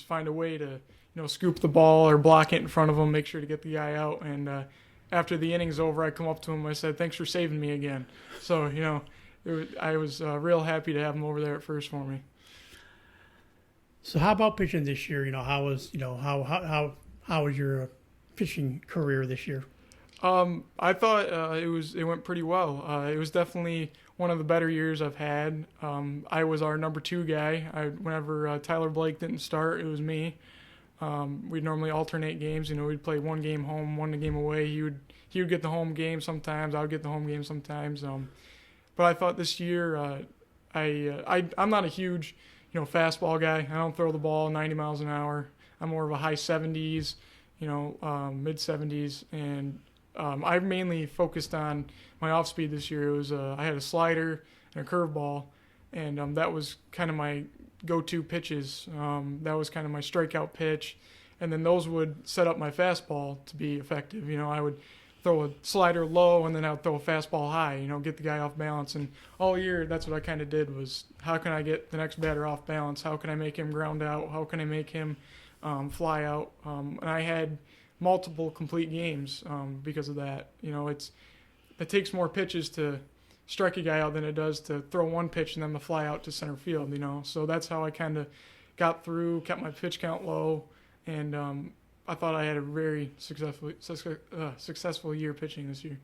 find a way to scoop the ball or block it in front of him, make sure to get the guy out. And after the inning's over, I come up to him, I said, "Thanks for saving me again." So I was real happy to have him over there at first for me. So how about pitching this year? How was your pitching career this year? I thought it went pretty well. It was definitely one of the better years I've had. I was our number 2 guy. Whenever Tyler Blake didn't start, it was me. We'd normally alternate games. We'd play one game home, one game away. He would get the home game sometimes. I would get the home game sometimes. But I thought this year, I'm not a huge fastball guy. I don't throw the ball 90 miles an hour. I'm more of a high 70s, mid 70s, and I mainly focused on my off speed this year. It was I had a slider and a curveball, and that was kind of my go-to pitches. That was kind of my strikeout pitch, and then those would set up my fastball to be effective. I would throw a slider low and then I'd throw a fastball high, get the guy off balance. And all year, that's what I kind of did was how can I get the next batter off balance? How can I make him ground out? How can I make him fly out? And I had multiple complete games because of that. It takes more pitches to strike a guy out than it does to throw one pitch and then to fly out to center field, So that's how I kind of got through, kept my pitch count low, and I thought I had a very successful year pitching this year.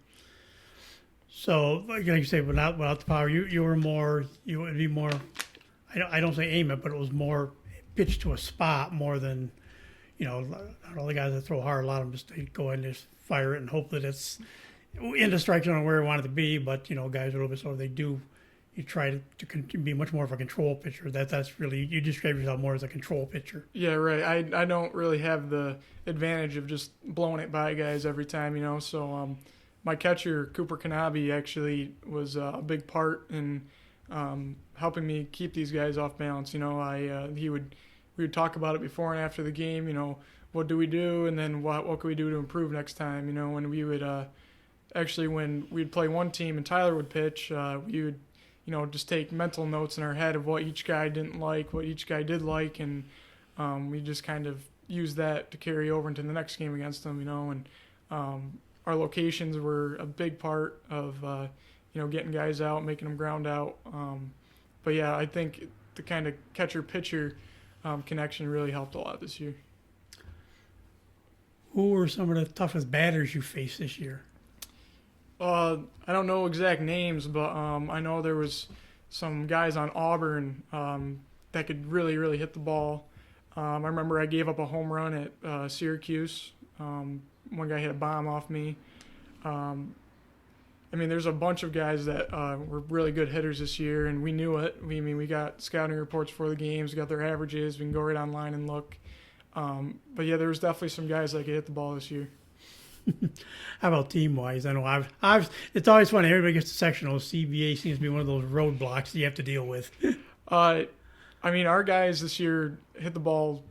So, like you say, without the power, you would be more. I don't say aim it, but it was more pitch to a spot more than, all the guys that throw hard. A lot of them just they go in and just fire it and hope that it's in the strike zone where we want it to be. But guys are a little bit slower. They do. You try to be much more of a control pitcher. That's really you describe yourself more as a control pitcher. Yeah, right. I don't really have the advantage of just blowing it by guys every time, So my catcher Cooper Kanabe actually was a big part in helping me keep these guys off balance. We would talk about it before and after the game. What do we do, and then what can we do to improve next time? When we would when we'd play one team and Tyler would pitch, we would just take mental notes in our head of what each guy didn't like, what each guy did like, and we just kind of use that to carry over into the next game against them, and our locations were a big part of, getting guys out, making them ground out. But yeah, I think the kind of catcher-pitcher connection really helped a lot this year. Who were some of the toughest batters you faced this year? I don't know exact names, but I know there was some guys on Auburn that could really, really hit the ball. I remember I gave up a home run at Syracuse. One guy hit a bomb off me. There's a bunch of guys that were really good hitters this year, and we knew it. We got scouting reports for the games, we got their averages. We can go right online and look. But yeah, there was definitely some guys that could hit the ball this year. How about team-wise? I know it's always funny. Everybody gets to sectionals. CBA seems to be one of those roadblocks that you have to deal with. Our guys this year hit the ball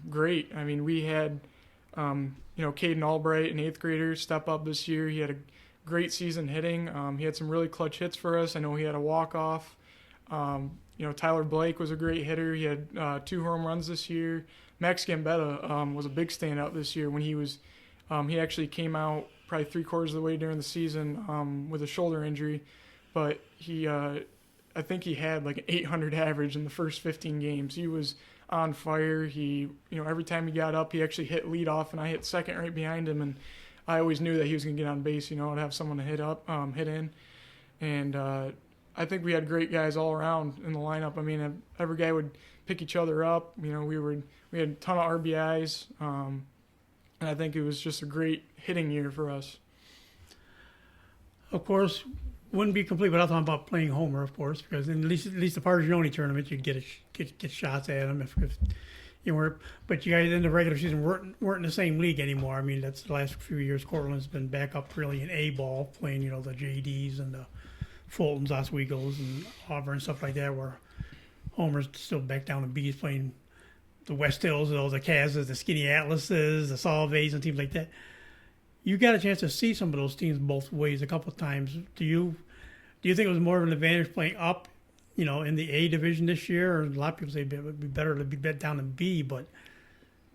great. We had, Caden Albright, an 8th grader, step up this year. He had a great season hitting. He had some really clutch hits for us. I know he had a walk-off. Tyler Blake was a great hitter. He had 2 home runs this year. Max Gambetta was a big standout this year when he was he actually came out probably 3/4 of the way during the season with a shoulder injury, but I think he had like an 800 average in the first 15 games. He was on fire. He, every time he got up, he actually hit leadoff, and I hit second right behind him, and I always knew that he was going to get on base, to have someone to hit in, and I think we had great guys all around in the lineup. Every guy would pick each other up. We had a ton of RBIs. And I think it was just a great hitting year for us. Of course, wouldn't be complete without talking about playing Homer, of course, because in at least the Partridge-Only tournament, you'd get shots at them if you weren't. But you guys in the regular season weren't in the same league anymore. That's the last few years. Cortland's been back up really in A ball, playing the JDs and the Fultons, Oswego's, and Auburn and stuff like that. Where Homer's still back down in B's playing the West Hills, the Kazas, the Skinny Atlases, the Solvays, and teams like that. You got a chance to see some of those teams both ways a couple of times. Do you think it was more of an advantage playing up, in the A division this year? Or a lot of people say it would be better to be bet down in B, but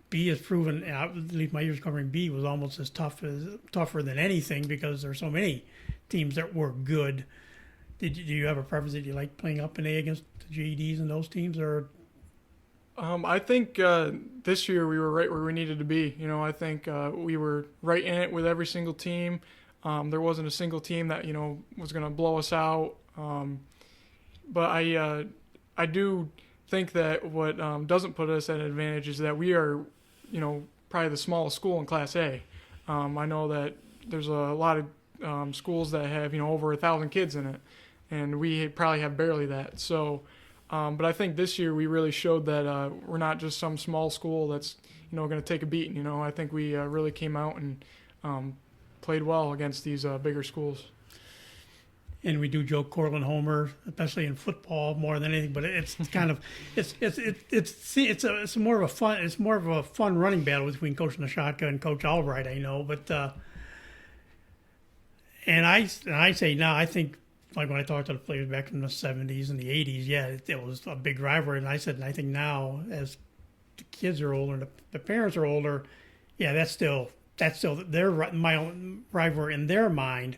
B has proven, at least my years covering B, was almost as tougher than anything because there's so many teams that were good. Do you have a preference that you like playing up in A against the GEDs and those teams, or? I think this year we were right where we needed to be. I think we were right in it with every single team. There wasn't a single team that was going to blow us out. But I do think that what doesn't put us at an advantage is that we are, probably the smallest school in Class A. I know that there's a lot of schools that have over 1,000 kids in it, and we probably have barely that. So. But I think this year we really showed that we're not just some small school that's going to take a beating. I think we really came out and played well against these bigger schools. And we do joke Cortland Homer, especially in football, more than anything. But it's kind of it's more of a fun running battle between Coach Nashaka and Coach Albright. I know, but I say now, I think, like when I talked to the players back in the 70s and the 80s, yeah, it was a big rivalry. And I said, and I think now, as the kids are older and the parents are older, yeah, that's still my own rivalry in their mind.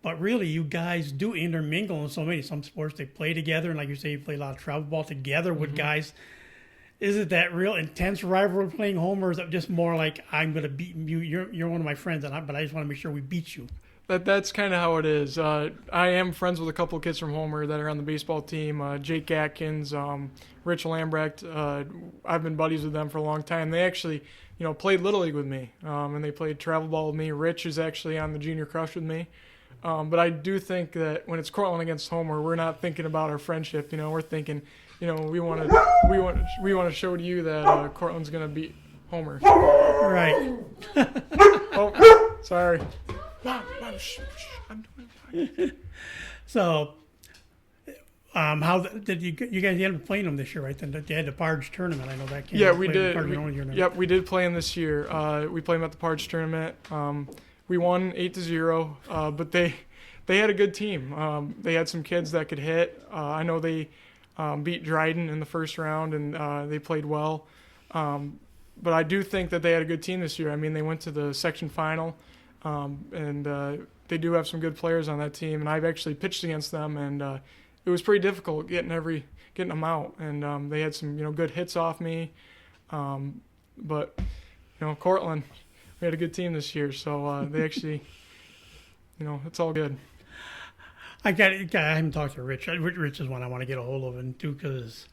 But really, you guys do intermingle in some sports. They play together, and like you say, you play a lot of travel ball together with guys. Is it that real intense rivalry playing home, or is it just more like I'm going to beat you? You're one of my friends, but I just want to make sure we beat you. That's kind of how it is. I am friends with a couple of kids from Homer that are on the baseball team. Jake Atkins, Rich Lambrecht. I've been buddies with them for a long time. They actually, played Little League with me, and they played travel ball with me. Rich is actually on the Junior Crush with me. But I do think that when it's Cortland against Homer, we're not thinking about our friendship. We're thinking, we want to show to you that Cortland's going to beat Homer. Right. Oh, sorry. Mom, shh, I'm doing fine. So, how did you guys end up playing them this year? Right? Then they had the Parge tournament. I know that came. Yeah, we did. We did play them this year. We played them at the Parge tournament. We won 8-0, but they had a good team. They had some kids that could hit. I know they beat Dryden in the first round, and they played well. But I do think that they had a good team this year. I mean, they went to the section final, and they do have some good players on that team. And I've actually pitched against them, and it was pretty difficult getting them out. And they had some good hits off me. But Cortland, we had a good team this year, so they actually, it's all good. I haven't talked to Rich. Rich is one I want to get a hold of, and too, because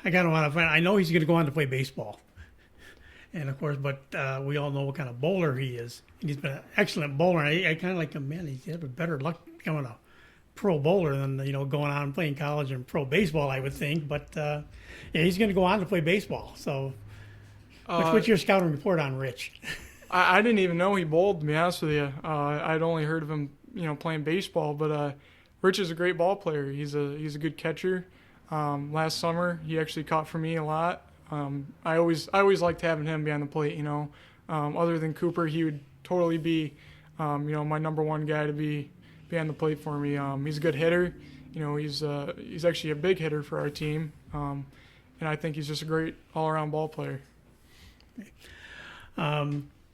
I kind of want to find. I know he's going to go on to play baseball, and of course, but we all know what kind of bowler he is. And he's been an excellent bowler. And I kind of like him, man. He's had better luck becoming a pro bowler than going on and playing college and pro baseball, I would think. But yeah, he's going to go on to play baseball. So, what's your scouting report on Rich? I didn't even know he bowled, to be honest with you. I'd only heard of him, playing baseball. But Rich is a great ball player. He's a good catcher. Last summer, he actually caught for me a lot. I always liked having him behind the plate. Other than Cooper, he would totally be, my number one guy to be behind the plate for me. He's a good hitter. He's actually a big hitter for our team. And I think he's just a great all-around ball player.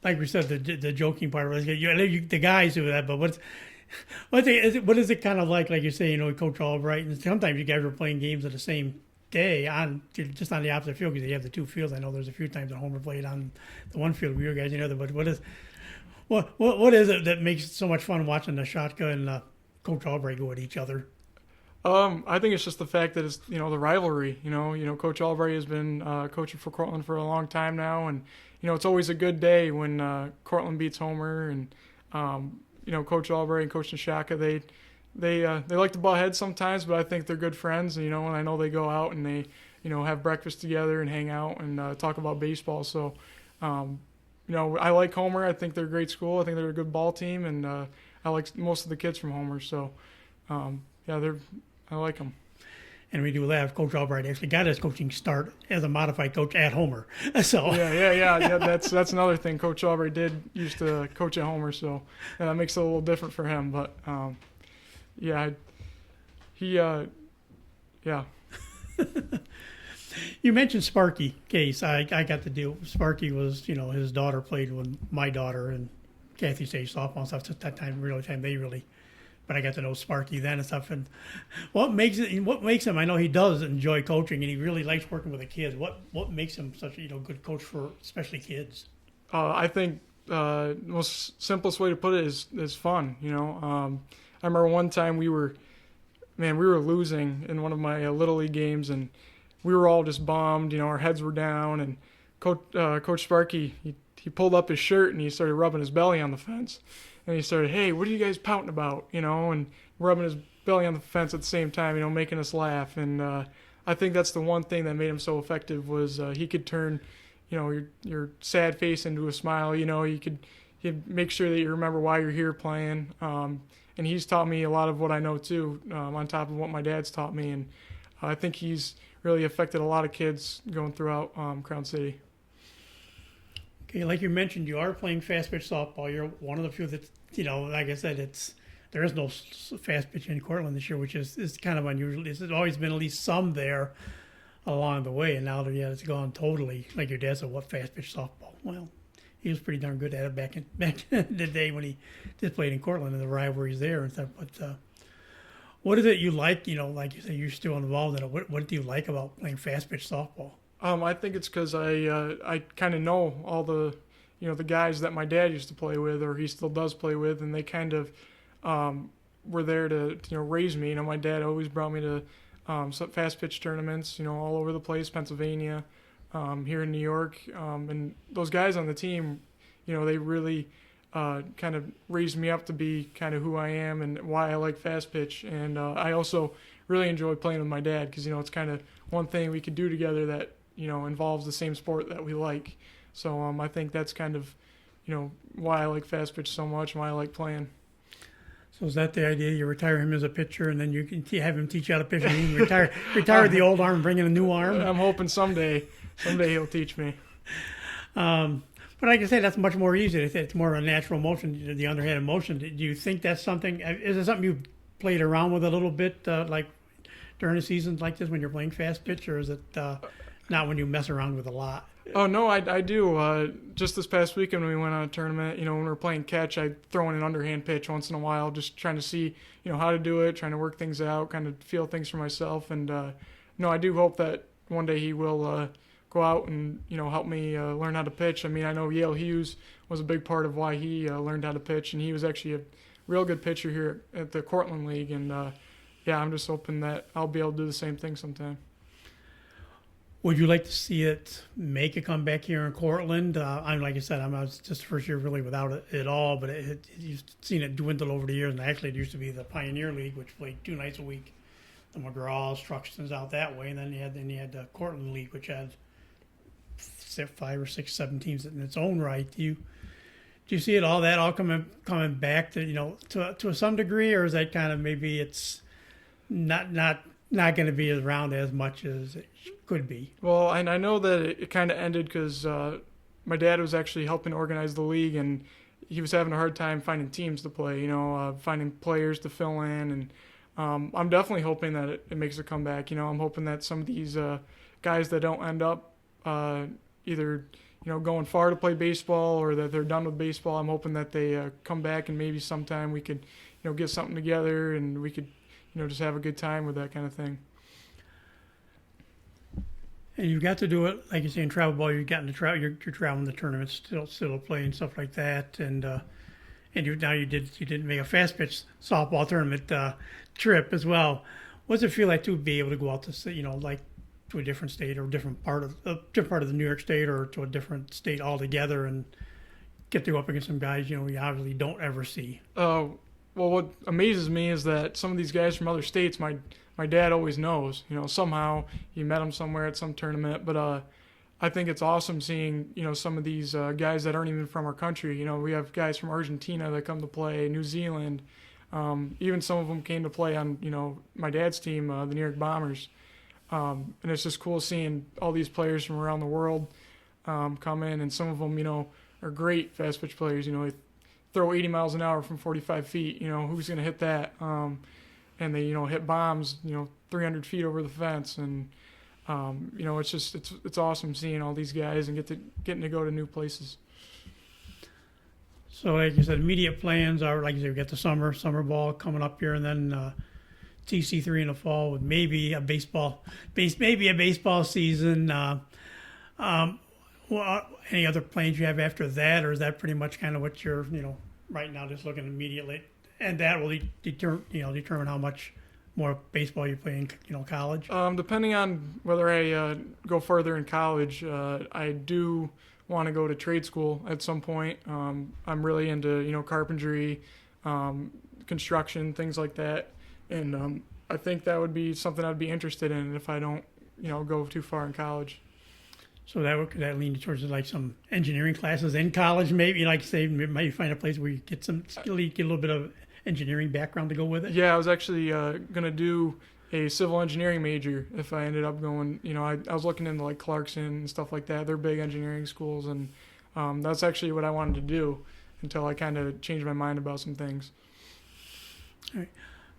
Like we said, the joking part of it, the guys do that, but what is it kind of like you say, Coach Albright, and sometimes you guys were playing games at the same day just on the opposite field because you have the two fields. I know there's a few times that Homer played on the one field, we were guys on the other, but what is it that makes it so much fun watching the Shotka and Coach Albright go at each other? I think it's just the fact that it's the rivalry. Coach Albright has been coaching for Cortland for a long time now, and it's always a good day when Cortland beats Homer, and Coach Albright and Coach Nishaka, they like to butt heads sometimes, but I think they're good friends. And I know they go out and they have breakfast together and hang out and talk about baseball. So I like Homer. I think they're a great school. I think they're a good ball team, and I like most of the kids from Homer. So I like them. And we do laugh. Coach Albright actually got his coaching start as a modified coach at Homer. So yeah. That's another thing. Coach Albright used to coach at Homer, so that makes it a little different for him. But You mentioned Sparky Case. I got to deal. Sparky was his daughter played with my daughter and Kathy Stage softball and stuff. At that time, but I got to know Sparky then and stuff. And what makes him? I know he does enjoy coaching, and he really likes working with the kids. What makes him such a good coach for especially kids? I think the most simplest way to put it is fun. I remember one time we were losing in one of my Little League games, and we were all just bummed. Our heads were down, and Coach Sparky he pulled up his shirt and he started rubbing his belly on the fence. And he started, hey, what are you guys pouting about? And rubbing his belly on the fence at the same time, making us laugh. And I think that's the one thing that made him so effective was he could turn, your sad face into a smile. He'd make sure that you remember why you're here playing. And he's taught me a lot of what I know too, on top of what my dad's taught me. And I think he's really affected a lot of kids going throughout Crown City. Okay, like you mentioned, you are playing fast pitch softball. You're one of the few that, like I said, there is no fast pitch in Cortland this year, which is kind of unusual. There's always been at least some there along the way, and now that it's gone totally. Like your dad said, what fast pitch softball? Well, he was pretty darn good at it back in the day when he just played in Cortland and the rivalries there and stuff. But what is it you like? Like you say, you're still involved in it. What do you like about playing fast pitch softball? I think it's because I kind of know all the the guys that my dad used to play with, or he still does play with, and they kind of were there to raise me. My dad always brought me to some fast pitch tournaments, all over the place, Pennsylvania, here in New York, and those guys on the team, they really kind of raised me up to be kind of who I am and why I like fast pitch. And I also really enjoy playing with my dad because it's kind of one thing we could do together that involves the same sport that we like. So I think that's kind of why I like fast pitch so much and why I like playing. So is that the idea? You retire him as a pitcher, and then you can have him teach you how to pitch, and you can retire the old arm and bring in a new arm? I'm hoping someday he'll teach me. But like I say, that's much more easy. It's more of a natural motion, the underhanded motion. Do you think that's something? Is it something you've played around with a little bit, like during a season like this when you're playing fast pitch, or is it not when you mess around with a lot? Oh, no, I do. Just this past weekend when we went on a tournament, when we were playing catch, I'd throw in an underhand pitch once in a while, just trying to see, how to do it, trying to work things out, kind of feel things for myself. And, I do hope that one day he will go out and, help me learn how to pitch. I mean, I know Yale Hughes was a big part of why he learned how to pitch, and he was actually a real good pitcher here at the Cortland League. And, I'm just hoping that I'll be able to do the same thing sometime. Would you like to see it make a comeback here in Cortland? Like I said, I was just the first year really without it at all, but you've seen it dwindle over the years. And actually, it used to be the Pioneer League, which played 2 nights a week. The McGraws, Truxtons out that way, and then you had the Cortland League, which had 5 or 6, 7 teams in its own right. Do you see it all coming back to some degree, or is that kind of maybe it's not going to be around as much as it could be? Well, and I know that it kind of ended because my dad was actually helping organize the league, and he was having a hard time finding teams to play, finding players to fill in. And I'm definitely hoping that it makes a comeback. I'm hoping that some of these guys that don't end up either going far to play baseball or that they're done with baseball, I'm hoping that they come back and maybe sometime we could get something together and we could just have a good time with that kind of thing. And you've got to do it, like you say, in travel ball. You've gotten to travel. You're traveling the tournaments, still playing stuff like that. And you did make a fast pitch softball tournament trip as well. What's it feel like to be able to go out to like to a different state or a different part of the New York State or to a different state altogether and get to go up against some guys you obviously don't ever see? Well, what amazes me is that some of these guys from other states, my dad always knows. Somehow he met them somewhere at some tournament. But I think it's awesome seeing, some of these guys that aren't even from our country. We have guys from Argentina that come to play, New Zealand. Even some of them came to play on, my dad's team, the New York Bombers. And it's just cool seeing all these players from around the world come in. And some of them, are great fast pitch players. They throw 80 miles an hour from 45 feet. Who's going to hit that? And they, hit bombs, 300 feet over the fence. And, it's just, it's awesome seeing all these guys and getting to go to new places. So like you said, immediate plans are, like you said, we got the summer ball coming up here, and then TC3 in the fall with maybe a baseball season. Any other plans you have after that, or is that pretty much kind of what you're, right now just looking immediately? And that will determine how much more baseball you play in college? Depending on whether I go further in college, I do want to go to trade school at some point. I'm really into, carpentry, construction, things like that. And I think that would be something I'd be interested in if I don't, go too far in college. So could that lean towards like some engineering classes in college, maybe? Like say, maybe find a place where you get a little bit of engineering background to go with it? Yeah, I was actually going to do a civil engineering major if I ended up going. I was looking into like Clarkson and stuff like that. They're big engineering schools, and That's actually what I wanted to do until I kind of changed my mind about some things. All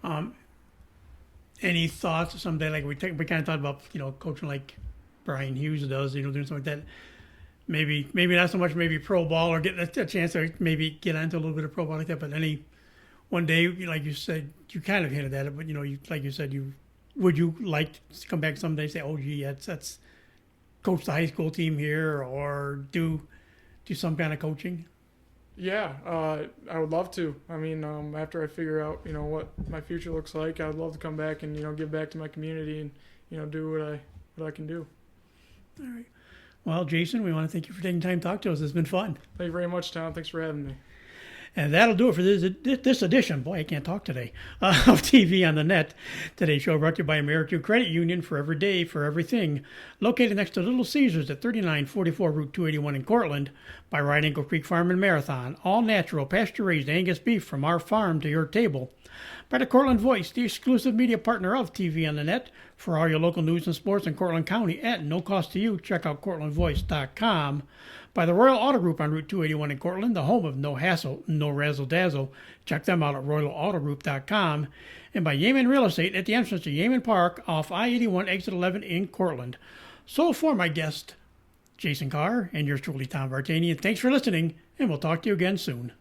right. Any thoughts someday, like we kind of thought about, coaching like Brian Hughes does, doing something like that. Maybe not so much maybe pro ball or getting a chance to maybe get into a little bit of pro ball like that. But one day, like you said, you kind of hinted at it, but like you said, would you like to come back someday and say, oh gee, that's coach the high school team here or do some kind of coaching? Yeah, I would love to. I mean, after I figure out, what my future looks like, I'd love to come back and, give back to my community and, do what I can do. All right. Well, Jason, we want to thank you for taking time to talk to us. It's been fun. Thank you very much, Tom. Thanks for having me. And that'll do it for this edition. Boy, I can't talk today. Of TV on the Net. Today's show brought to you by American Credit Union, for every day, for everything. Located next to Little Caesars at 3944 Route 281 in Cortland. By Right Ankle Creek Farm and Marathon. All natural, pasture-raised Angus beef from our farm to your table. By the Cortland Voice, the exclusive media partner of TV on the Net. For all your local news and sports in Cortland County at no cost to you, check out CortlandVoice.com. By the Royal Auto Group on Route 281 in Cortland, the home of no hassle, no razzle-dazzle. Check them out at RoyalAutoGroup.com. And by Yeaman Real Estate at the entrance to Yeaman Park off I-81 Exit 11 in Cortland. So for my guest, Jason Carr, and yours truly, Tom Vartanian, thanks for listening, and we'll talk to you again soon.